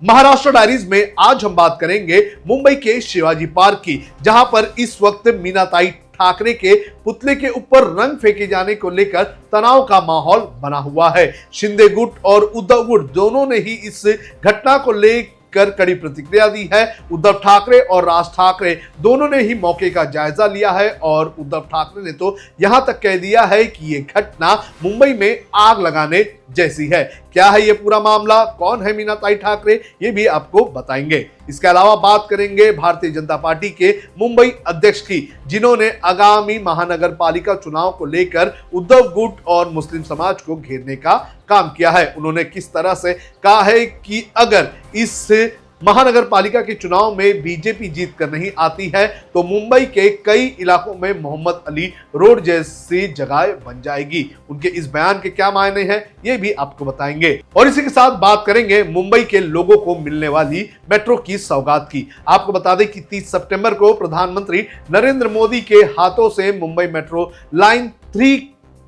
Maharashtra diaries में आज हम बात करेंगे मुंबई के शिवाजी पार्क की, जहां पर इस वक्त मीनाताई ठाकरे के पुतले के ऊपर रंग फेंके जाने को लेकर तनाव का माहौल बना हुआ है। शिंदे गुट और उद्धव गुट दोनों ने ही इस घटना को लेकर कड़ी प्रतिक्रिया दी है। उद्धव ठाकरे और राज ठाकरे दोनों ने ही मौके का जायजा लिया है और उद्धव ठाकरे ने तो यहां तक कह दिया है कि यह घटना मुंबई में आग लगाने जैसी है। क्या है ये पूरा मामला, कौन है मीनाताई ठाकरे, ये भी आपको बताएंगे। इसके अलावा बात करेंगे भारतीय जनता पार्टी के मुंबई अध्यक्ष की, जिन्होंने आगामी महानगर पालिका चुनाव को लेकर उद्धव गुट और मुस्लिम समाज को घेरने का काम किया है। उन्होंने किस तरह से कहा है कि अगर इस महानगर पालिका के चुनाव में बीजेपी जीत कर नहीं आती है तो मुंबई के कई इलाकों में मोहम्मद अली रोड जैसी जगह बन जाएगी। उनके इस बयान के क्या मायने हैं ये भी आपको बताएंगे। और इसी के साथ बात करेंगे मुंबई के लोगों को मिलने वाली मेट्रो की सौगात की। आपको बता दें कि 30 सितंबर को प्रधानमंत्री नरेंद्र मोदी के हाथों से मुंबई मेट्रो लाइन 3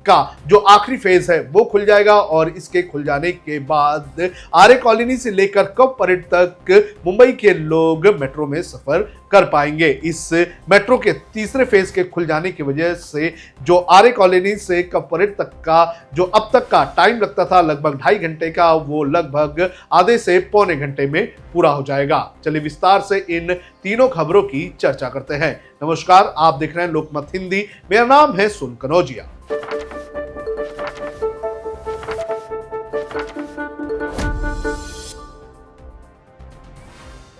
का जो आखिरी फेज है वो खुल जाएगा और इसके खुल जाने के बाद आर्य कॉलोनी से लेकर कप परेड तक मुंबई के लोग मेट्रो में सफर कर पाएंगे। इस मेट्रो के तीसरे फेज के खुल जाने की वजह से जो आर्य कॉलोनी से कप परेड तक का जो अब तक का टाइम लगता था लगभग 2.5 घंटे का, वो लगभग आधे से पौने घंटे में पूरा हो जाएगा। चलिए विस्तार से इन तीनों खबरों की चर्चा करते हैं। नमस्कार, आप देख रहे हैं लोकमत हिंदी। मेरा नाम है सुन कनौजिया।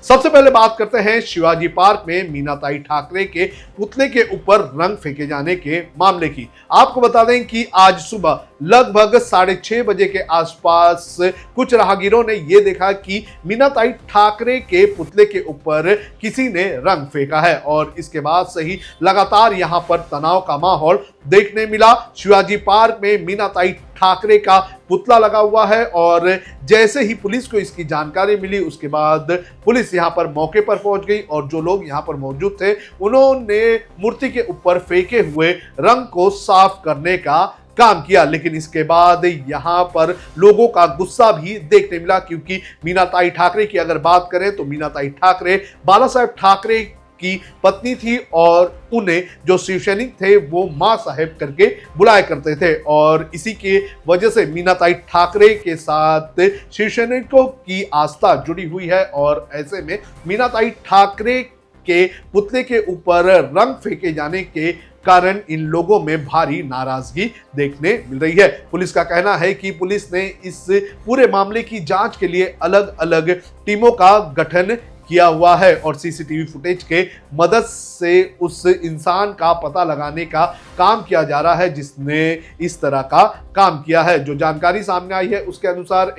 सबसे पहले बात करते हैं शिवाजी पार्क में मीनाताई ठाकरे के पुतले के ऊपर रंग फेंके जाने के मामले की। आपको बता दें कि आज सुबह लगभग 6:30 बजे के आसपास कुछ राहगीरों ने यह देखा कि मीनाताई ठाकरे के पुतले के ऊपर किसी ने रंग फेंका है और इसके बाद से ही लगातार यहां पर तनाव का माहौल देखने मिला। शिवाजी पार्क में मीनाताई ठाकरे का पुतला लगा हुआ है और जैसे ही पुलिस को इसकी जानकारी मिली उसके बाद पुलिस यहां पर मौके पर पहुंच गई और जो लोग यहां पर मौजूद थे उन्होंने मूर्ति के ऊपर फेंके हुए रंग को साफ करने का काम किया। लेकिन इसके बाद यहां पर लोगों का गुस्सा भी देखने मिला, क्योंकि मीनाताई ठाकरे की अगर बात करें तो मीनाताई ठाकरे बाला साहेब ठाकरे की पत्नी थी और उन्हें जो शिवसैनिक थे वो मां साहेब करके बुलाया करते थे और इसी के वजह से मीनाताई ठाकरे के साथ शिवसैनिकों की आस्था जुड़ी हुई है और ऐसे में मीनाताई ठाकरे के पुतले के ऊपर रंग फेंके जाने के कारण इन लोगों में भारी नाराजगी देखने मिल रही है। पुलिस का कहना है कि पुलिस ने इस पूरे मामले की जांच के लिए अलग अलग टीमों का गठन किया हुआ है और सीसीटीवी फुटेज के मदद से उस इंसान का पता लगाने का काम किया जा रहा है जिसने इस तरह का काम किया है। जो जानकारी सामने आई है उसके अनुसार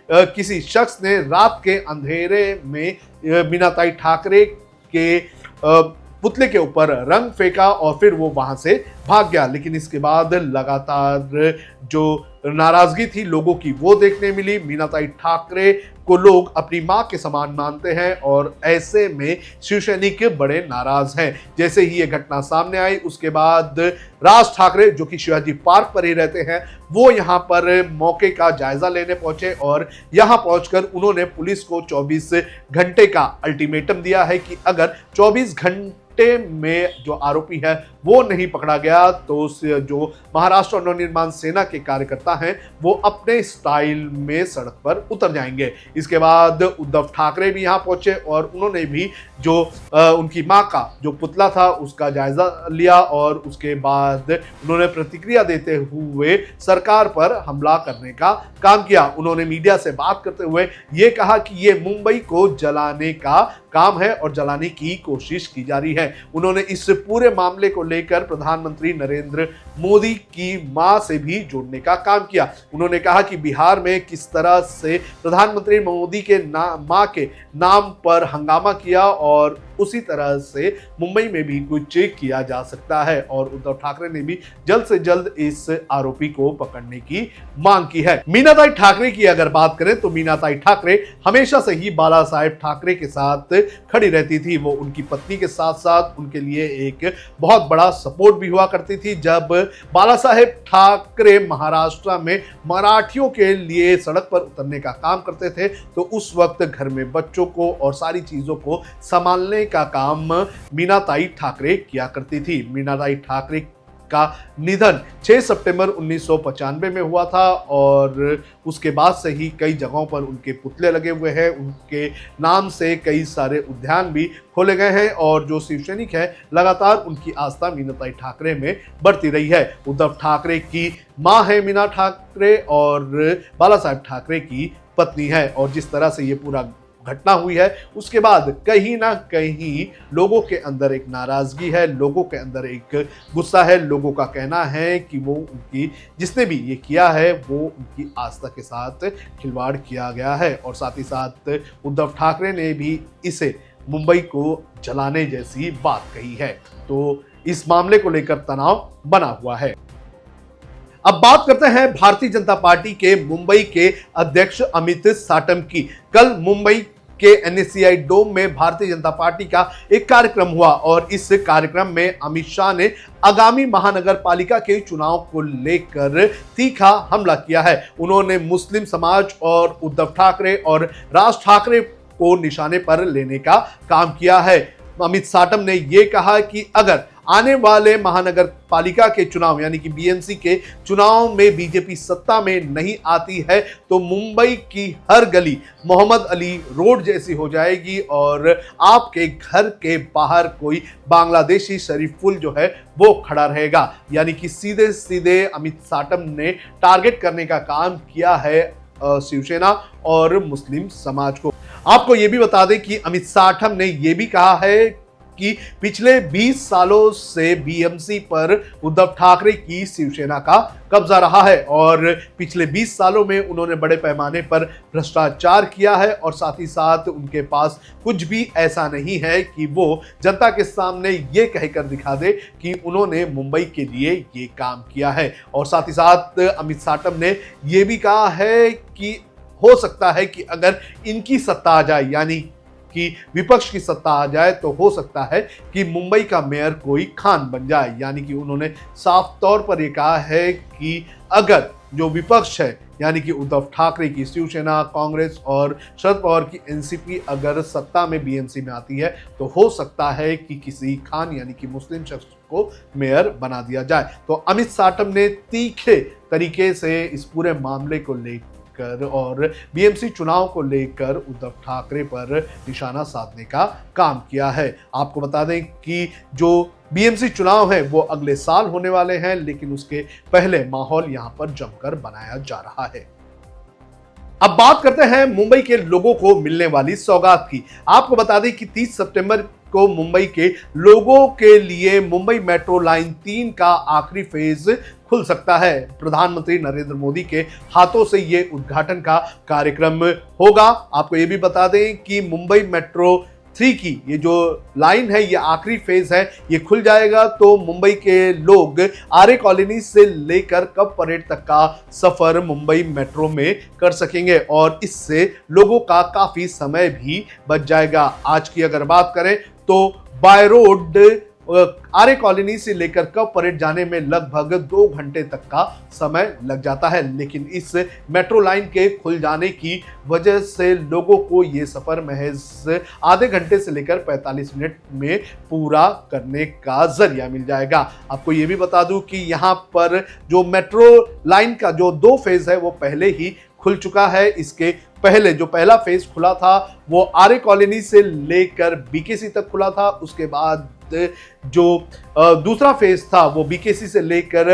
किसी शख्स ने रात के अंधेरे में मीनाताई ठाकरे के पुतले के ऊपर रंग फेंका और फिर वो वहां से भाग गया। लेकिन इसके बाद लगातार जो नाराजगी थी लोगों की वो देखने मिली। मीनाताई ठाकरे को लोग अपनी मां के समान मानते हैं और ऐसे में शिवसैनिक बड़े नाराज हैं। जैसे ही ये घटना सामने आई उसके बाद राज ठाकरे जो कि शिवाजी पार्क पर ही रहते हैं वो यहाँ पर मौके का जायजा लेने पहुंचे और यहाँ पहुंचकर उन्होंने पुलिस को 24 घंटे का अल्टीमेटम दिया है कि अगर 24 घंटे में जो आरोपी है वो नहीं पकड़ा गया तो जो महाराष्ट्र नवनिर्माण सेना के कार्यकर्ता हैं वो अपने स्टाइल में सड़क पर उतर जाएंगे। इसके बाद उद्धव ठाकरे भी यहां पहुंचे और उन्होंने भी जो उनकी मां का जो पुतला था उसका जायजा लिया और उसके बाद उन्होंने प्रतिक्रिया देते हुए सरकार पर हमला करने का काम किया। उन्होंने मीडिया से बात करते हुए ये कहा कि ये मुंबई को जलाने का काम है और जलाने की कोशिश की जा रही है। उन्होंने इस पूरे मामले को लेकर प्रधानमंत्री नरेंद्र मोदी की मां से भी जोड़ने का काम किया। उन्होंने कहा कि बिहार में किस तरह से प्रधानमंत्री मोदी के मां के नाम पर हंगामा किया और उसी तरह से मुंबई में भी कुछ किया जा सकता है और उद्धव ठाकरे ने भी जल्द से जल्द इस आरोपी को पकड़ने की मांग की है। मीनाताई ठाकरे की अगर बात करें तो मीनाताई ठाकरे हमेशा से ही बाला साहेब ठाकरे के साथ खड़ी रहती थी। वो उनकी पत्नी के साथ साथ उनके लिए एक बहुत बड़ा सपोर्ट भी हुआ करती थी। जब बाला साहेब ठाकरे महाराष्ट्र में मराठियों के लिए सड़क पर उतरने का काम करते थे तो उस वक्त घर में बच्चों को और सारी चीजों को संभालने का काम मीनाताई ठाकरे किया करती थी। मीनाताई ठाकरे का निधन 6 सितंबर 1995 में हुआ था और उसके बाद से ही कई जगहों पर उनके पुतले लगे हुए हैं। उनके नाम से कई सारे उद्यान भी खोले गए हैं और जो शिवसैनिक है लगातार उनकी आस्था मीनाताई ठाकरे में बढ़ती रही है। उद्धव ठाकरे की मां है मीना ठाकरे और बाला साहेब ठाकरे की पत्नी है और जिस तरह से ये पूरा घटना हुई है उसके बाद कहीं ना कहीं लोगों के अंदर एक नाराजगी है, लोगों के अंदर एक गुस्सा है। लोगों का कहना है कि वो उनकी जिसने भी ये किया है वो उनकी आस्था के साथ खिलवाड़ किया गया है और साथ ही साथ उद्धव ठाकरे ने भी इसे मुंबई को जलाने जैसी बात कही है। तो इस मामले को लेकर तनाव बना हुआ है। अब बात करते हैं भारतीय जनता पार्टी के मुंबई के अध्यक्ष अमित साटम की। कल मुंबई के एनएससीआई डोम में भारतीय जनता पार्टी का एक कार्यक्रम हुआ और इस कार्यक्रम में अमित शाह ने आगामी महानगर पालिका के चुनाव को लेकर तीखा हमला किया है। उन्होंने मुस्लिम समाज और उद्धव ठाकरे और राज ठाकरे को निशाने पर लेने का काम किया है। अमित साटम ने यह कहा कि अगर आने वाले महानगर पालिका के चुनाव यानी कि बीएमसी के चुनाव में बीजेपी सत्ता में नहीं आती है तो मुंबई की हर गली मोहम्मद अली रोड जैसी हो जाएगी और आपके घर के बाहर कोई बांग्लादेशी शरीफुल जो है वो खड़ा रहेगा। यानी कि सीधे सीधे अमित साटम ने टारगेट करने का काम किया है शिवसेना और मुस्लिम समाज को। आपको यह भी बता दें कि अमित साटम ने यह भी कहा है कि पिछले 20 सालों से बीएमसी पर उद्धव ठाकरे की शिवसेना का कब्जा रहा है और पिछले 20 सालों में उन्होंने बड़े पैमाने पर भ्रष्टाचार किया है और साथ ही साथ उनके पास कुछ भी ऐसा नहीं है कि वो जनता के सामने ये कहकर दिखा दे कि उन्होंने मुंबई के लिए ये काम किया है। और साथ ही साथ अमित साटम ने ये भी कहा है कि हो सकता है कि अगर इनकी सत्ता आ जाए यानी कि विपक्ष की सत्ता आ जाए तो हो सकता है कि मुंबई का मेयर कोई खान बन जाए। यानी कि उन्होंने साफ तौर पर यह कहा है कि अगर जो विपक्ष है यानी कि उद्धव ठाकरे की शिवसेना, कांग्रेस और शरद पवार की एनसीपी अगर सत्ता में बीएमसी में आती है तो हो सकता है कि किसी खान यानी कि मुस्लिम शख्स को मेयर बना दिया जाए। तो अमित साटम ने तीखे तरीके से इस पूरे मामले को लेकर और बीएमसी चुनाव को लेकर उद्धव ठाकरे पर निशाना साधने का काम किया है। आपको बता दें कि जो बीएमसी चुनाव है वो अगले साल होने वाले हैं लेकिन उसके पहले माहौल यहां पर जमकर बनाया जा रहा है। अब बात करते हैं मुंबई के लोगों को मिलने वाली सौगात की। आपको बता दें कि 30 सितंबर को मुंबई के लोगों के लिए मुंबई मेट्रो लाइन 3 का आखिरी फेज खुल सकता है। प्रधानमंत्री नरेंद्र मोदी के हाथों से ये उद्घाटन का कार्यक्रम होगा। आपको ये भी बता दें कि मुंबई मेट्रो 3 की ये जो लाइन है ये आखिरी फेज है, ये खुल जाएगा तो मुंबई के लोग आर्य कॉलोनी से लेकर कब परेड तक का सफर मुंबई मेट्रो में कर सकेंगे और इससे लोगों का काफी समय भी बच जाएगा। आज की अगर बात करें तो बाय रोड आर्य कॉलोनी से लेकर कब परेड जाने में लगभग 2 घंटे तक का समय लग जाता है लेकिन इस मेट्रो लाइन के खुल जाने की वजह से लोगों को ये सफर महज आधे घंटे से लेकर 45 मिनट में पूरा करने का जरिया मिल जाएगा। आपको ये भी बता दूं कि यहाँ पर जो मेट्रो लाइन का जो 2 फेज है वो पहले ही खुल चुका है। इसके पहले जो पहला फेज खुला था वो आर्य कॉलोनी से लेकर बीकेसी तक खुला था। उसके बाद जो दूसरा फेज था वो बीकेसी से लेकर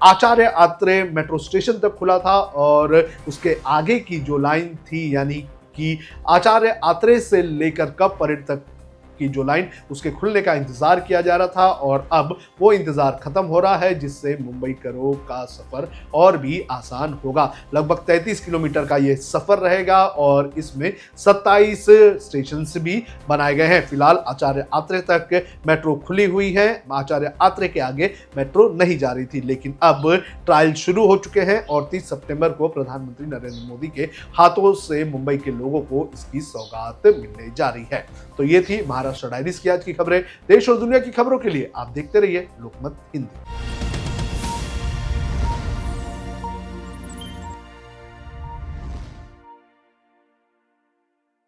आचार्य आत्रे मेट्रो स्टेशन तक खुला था और उसके आगे की जो लाइन थी यानी कि आचार्य आत्रे से लेकर कब परेड तक की जो लाइन उसके खुलने का इंतजार किया जा रहा था और अब वो इंतजार खत्म हो रहा है, जिससे मुंबई करो का सफर और भी आसान होगा। लगभग 33 किलोमीटर का ये सफर रहेगा और इसमें 27 स्टेशन भी बनाए गए हैं। फिलहाल आचार्य आत्रे तक मेट्रो खुली हुई है। आचार्य आत्रे के आगे मेट्रो नहीं जा रही थी, लेकिन अब ट्रायल शुरू हो चुके हैं और 30 सितंबर को प्रधानमंत्री नरेंद्र मोदी के हाथों से मुंबई के लोगों को इसकी सौगात मिलने जा रही है। तो ये थी महाराष्ट्र डायरीज की आज की खबरें। देश और दुनिया की खबरों के लिए आप देखते रहिए लोकमत हिंदी।